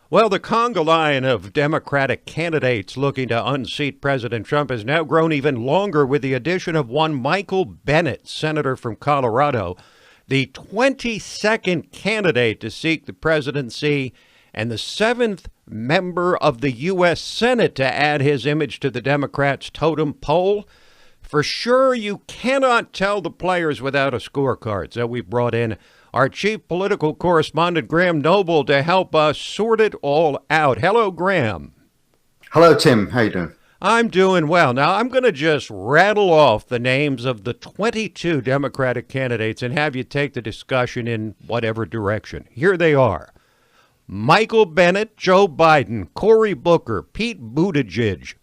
Well, the conga line of Democratic candidates looking to unseat President Trump has now grown even longer with the addition of one Michael Bennet, senator from Colorado, the 22nd candidate to seek the presidency and the seventh member of the U.S. Senate to add his image to the Democrats' totem pole. For sure, you cannot tell the players without a scorecard. So we brought in our chief political correspondent, Graham Noble, to help us sort it all out. Hello, Graham. Hello, Tim. How you doing? I'm doing well. Now, I'm going to just rattle off the names of the 22 Democratic candidates and have you take the discussion in whatever direction. Here they are. Michael Bennet, Joe Biden, Cory Booker, Pete Buttigieg,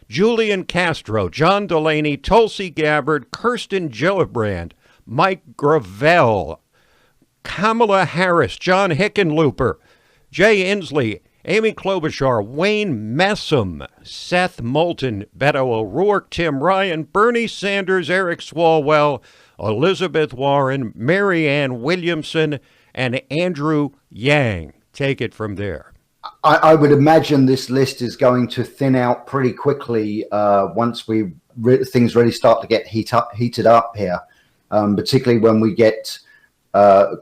Julian Castro, John Delaney, Tulsi Gabbard, Kirsten Gillibrand, Mike Gravel, Kamala Harris, John Hickenlooper, Jay Inslee, Amy Klobuchar, Wayne Messam, Seth Moulton, Beto O'Rourke, Tim Ryan, Bernie Sanders, Eric Swalwell, Elizabeth Warren, Marianne Williamson, and Andrew Yang. Take it from there. I would imagine this list is going to thin out pretty quickly once things really start to get heated up here, particularly when we get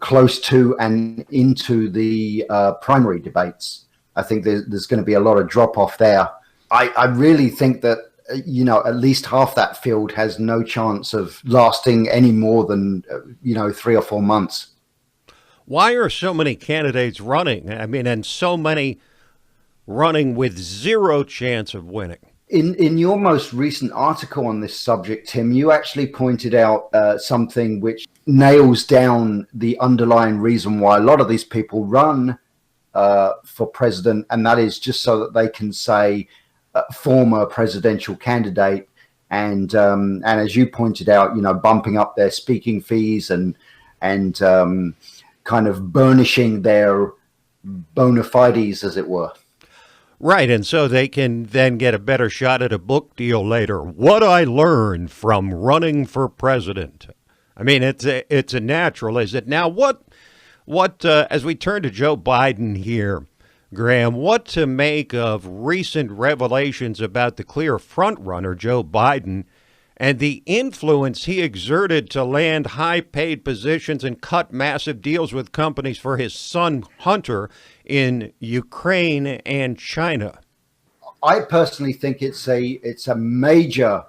close to and into the primary debates. I think there's going to be a lot of drop off there. I really think that, at least half that field has no chance of lasting any more than, 3 or 4 months. Why are so many candidates running? And so many running with zero chance of winning. In your most recent article on this subject, Tim, you actually pointed out something which nails down the underlying reason why a lot of these people run for president, and that is just so that they can say former presidential candidate, and as you pointed out, bumping up their speaking fees and kind of burnishing their bona fides, as it were. Right, and so they can then get a better shot at a book deal later. What I learned from running for president. It's a natural, is it? Now, what as we turn to Joe Biden here, Graham, what to make of recent revelations about the clear frontrunner, Joe Biden, and the influence he exerted to land high-paid positions and cut massive deals with companies for his son, Hunter, in Ukraine and China? I personally think it's a major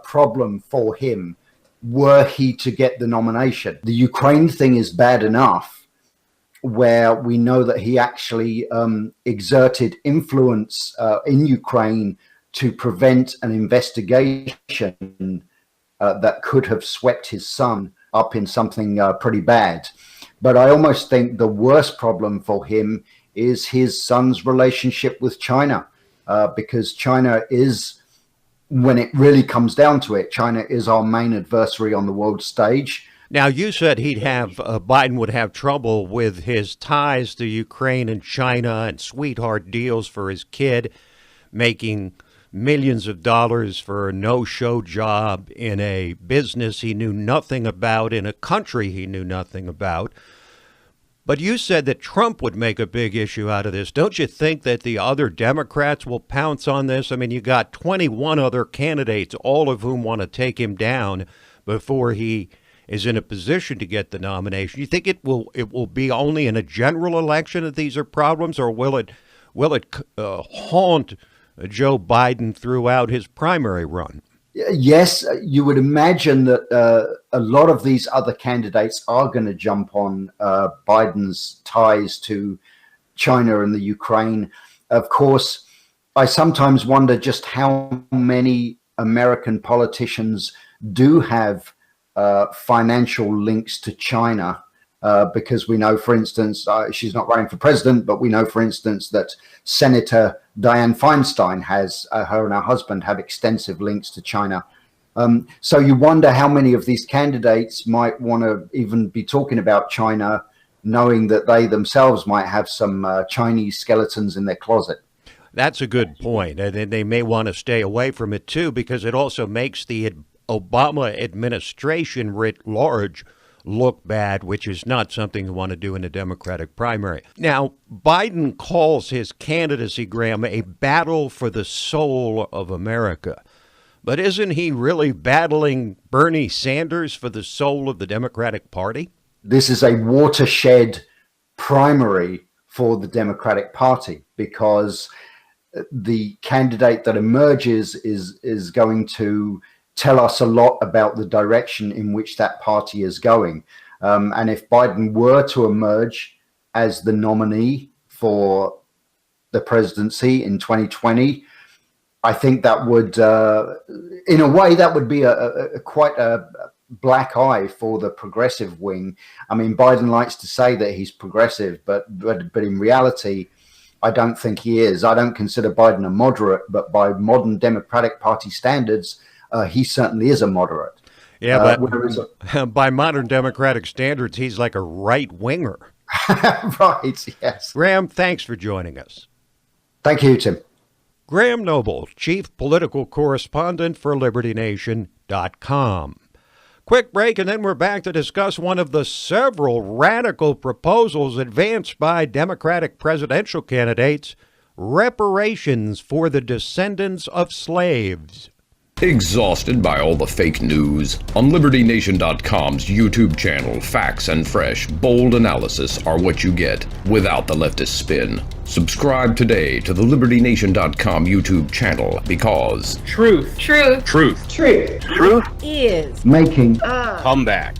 problem for him were he to get the nomination. The Ukraine thing is bad enough, where we know that he actually exerted influence in Ukraine to prevent an investigation that could have swept his son up in something pretty bad. But I almost think the worst problem for him is his son's relationship with China, because China is, when it really comes down to it, China is our main adversary on the world stage. Now, you said Biden would have trouble with his ties to Ukraine and China and sweetheart deals for his kid, making millions of dollars for a no-show job in a business he knew nothing about, in a country he knew nothing about. But you said that Trump would make a big issue out of this. Don't you think that the other Democrats will pounce on this? You got 21 other candidates, all of whom want to take him down before he is in a position to get the nomination. You think it will be only in a general election that these are problems, or will it haunt Joe Biden throughout his primary run? Yes, you would imagine that a lot of these other candidates are going to jump on Biden's ties to China and the Ukraine. Of course, I sometimes wonder just how many American politicians do have financial links to China. Because we know, for instance, she's not running for president, but we know, for instance, that Senator Dianne Feinstein has, her and her husband have extensive links to China. So you wonder how many of these candidates might want to even be talking about China, knowing that they themselves might have some Chinese skeletons in their closet. That's a good point. And they may want to stay away from it, too, because it also makes the Obama administration writ large look bad, which is not something you want to do in a Democratic primary. Now, Biden calls his candidacy, Graham, a battle for the soul of America. But isn't he really battling Bernie Sanders for the soul of the Democratic Party? This is a watershed primary for the Democratic Party, because the candidate that emerges is going to tell us a lot about the direction in which that party is going. And if Biden were to emerge as the nominee for the presidency in 2020, I think that would, in a way, that would be quite a black eye for the progressive wing. I mean, Biden likes to say that he's progressive, but in reality, I don't think he is. I don't consider Biden a moderate, but by modern Democratic Party standards, he certainly is a moderate. Yeah, but by modern Democratic standards, he's like a right-winger. Right, yes. Graham, thanks for joining us. Thank you, Tim. Graham Noble, Chief Political Correspondent for LibertyNation.com. Quick break, and then we're back to discuss one of the several radical proposals advanced by Democratic presidential candidates, reparations for the descendants of slaves. Exhausted by all the fake news? On LibertyNation.com's YouTube channel, facts and fresh, bold analysis are what you get without the leftist spin. Subscribe today to the LibertyNation.com YouTube channel, because Truth is making a comeback.